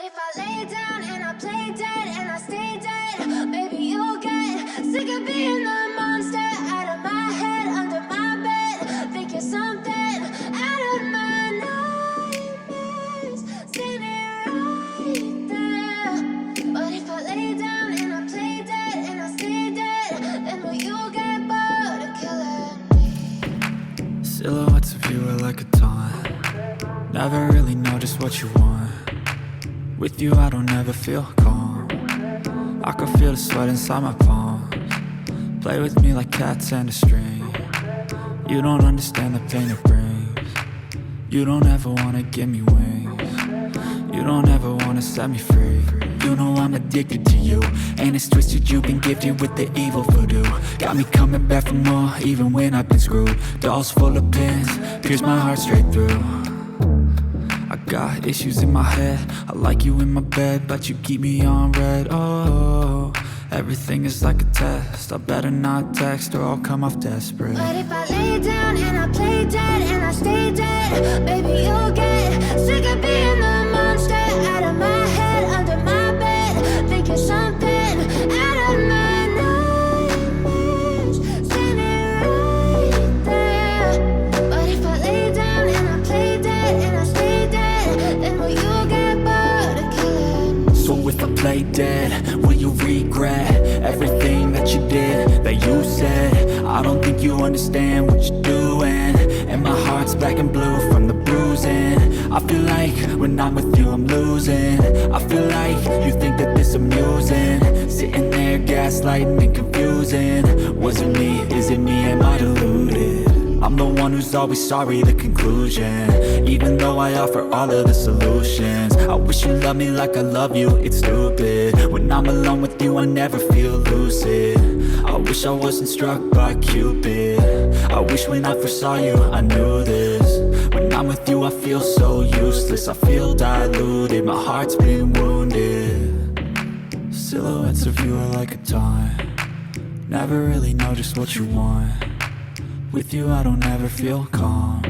if I lay down and I play dead and I stay dead, maybe you'll get sick of being the monster out of my head, under my bed, thinking something out of my nightmares, standing right there. But if I lay down and I play dead and I stay dead, then will you get bored of killing me? Silhouettes of you are like a taunt. Never really know just what you want. With you I don't ever feel calm. I can feel the sweat inside my palms. Play with me like cats and a string. You don't understand the pain it brings. You don't ever wanna give me wings. You don't ever wanna set me free. You know I'm addicted to you, and it's twisted, you've been gifted with the evil voodoo. Got me coming back for more, even when I've been screwed. Dolls full of pins, pierce my heart straight through. I got issues in my head, I like you in my bed, but you keep me on red. Oh, everything is like a test, I better not text or I'll come off desperate. But if I lay down and I play dead and I stay dead, maybe you'll get sick of being the monster out of my head, under my bed, thinking something out of my nightmares, standing right there. But if I lay down and I play dead and I stay dead, then will you get bored of killing me? So if I play dead, will you regret everything that you did, that you said? I don't think you understand what you're doing, and my heart's black and blue from the bruising. I feel like when I'm with you I'm losing. I feel like you think that this amusing, sitting there gaslighting and confusing. Was it me? Is it me? Am I deluded? I'm the one who's always sorry, the conclusion, even though I offer all of the solutions. I wish you loved me like I love you, it's stupid. When I'm alone with you I never feel lucid. I wish I wasn't struck by Cupid. I wish when I first saw you I knew this. When I'm with you I feel so useless, I feel diluted, my heart's been wounded. Silhouettes of you are like a taunt. Never really know just what you want. With you I don't ever feel calm.